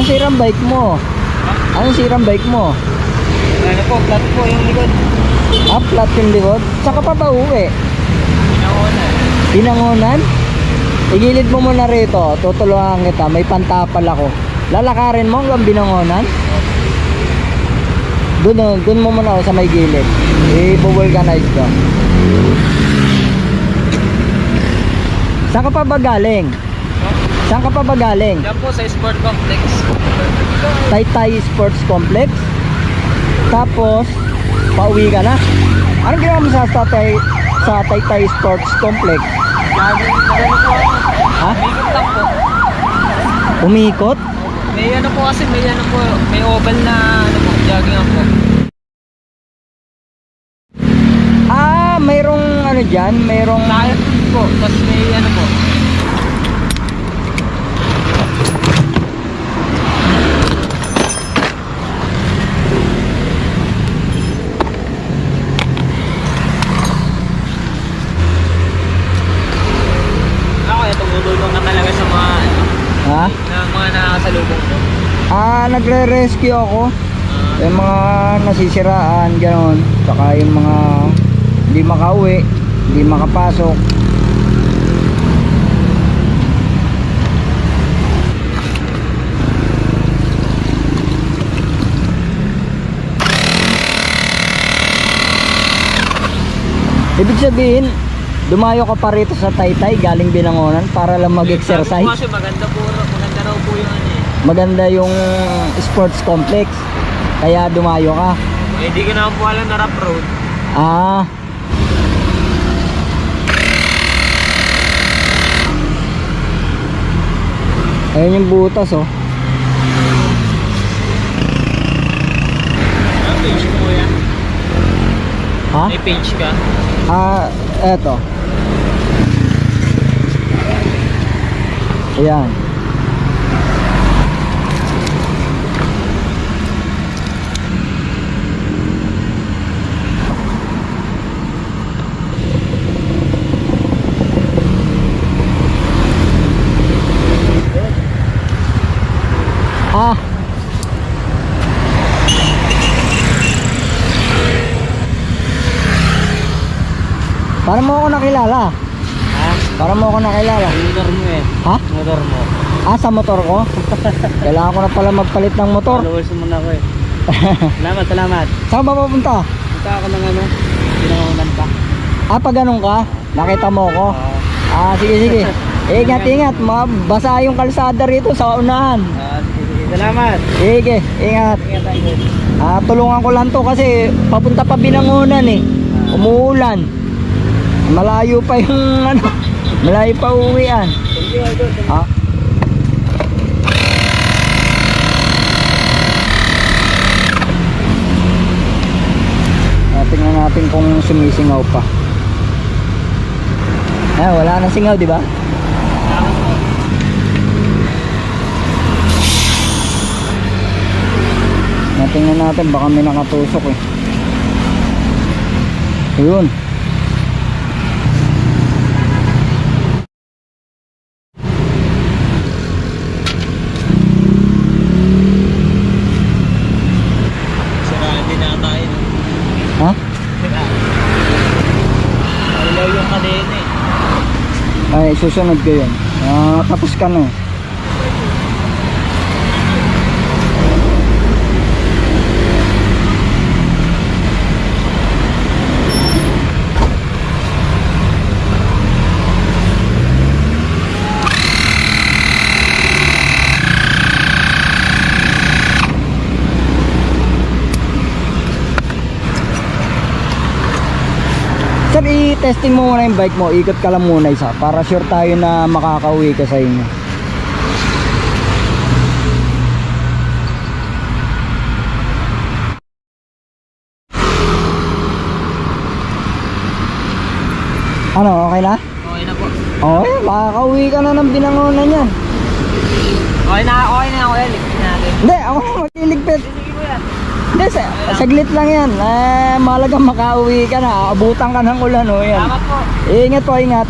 Anong sirang bike mo? Anong sirang bike mo? Ano po, flat po yung likod. Ah, flat yung likod? Saka pa ba uwi? Pinangonan. Pinangonan? Igilid mo muna rito, tutulungan kita, may pantapal ako. Lalakarin mo hanggang Binangonan? Doon mo muna ako sa may gilid. I-vulcanize ko. Saan ka pa ba galing? Saan ka pa ba galing? Diyan po sa sport complex. Taytay Sports Complex. Tapos pauwi ka na. Anong ginawa mo sa Taytay Sports Complex? Jogging, ano po ako. Ha? Umikot lang po. Umikot? May ano po kasi, may oval na ano po, jogging po. Ah, mayroong ano dyan, mayroong... Kaya po, tapos may ano po. Ako, tumutulong ka talaga sa mga ano, Ha? na mga nakakasalubong ko. Ah, nagre-rescue ako. Yung mga nasisiraan, gano'n. Saka yung mga hindi makauwi, hindi makapasok. Ibig sabihin, dumayo ka pa rito sa Taytay galing Binangonan para lang mag-exercise. Sabi ko kasi maganda raw po yung ano eh. Maganda yung sports complex. Kaya dumayo ka. Eh, di ko na po alam na rough road. Ah. Ayun yung butas oh. Ano page mo yan? Ha? May page ka? Ah, eto. Ayan. Ah. Para mo ako nakilala. Ha? Para mo ako nakilala. Motor mo eh. Ha? Motor mo. Ah, sa motor ko? Kailangan ko na pala magpalit ng motor. Followers mo na ako eh. Salamat. Saan ba pupunta? Punta ako ng ano, Binangonan pa. Ah, pag ganun ka? Nakita mo ako? Ah, sige. Ingat. Mabasa yung kalsada rito sa unahan. Sige. Salamat. Sige, ingat. Ingat tayo. Ah, tulungan ko lang to kasi papunta pa Binangonan eh. Umuulan. Malayo pa yung ano, malayo pa uwian. Thank you, Idol. Ha? Tingnan natin kung sumisingaw pa. Ah, wala na singaw, di ba? Tingnan natin, baka may nakatusok eh. Ayun. Siraan din na tayo. Ha? Ilaw yung kadena eh. Ay, susunod ko yun. Ah, tapos ka na. Sir, i-testing mo muna yung bike mo. Ikot ka lang muna isa para sure tayo na makakauwi ka sa inyo. Ano, okay na? Okay na po. Okay, makakauwi ka na ng Binangonan yan. Okay na ako yan. Ligpit natin. Hindi, ako na magliligpit. Sige po yan. Hindi, saglit lang yan. Mahalagang makauwi ka na. Abutan ka ng ulan, oh, yan. Salamat po. Ingat po, ingat.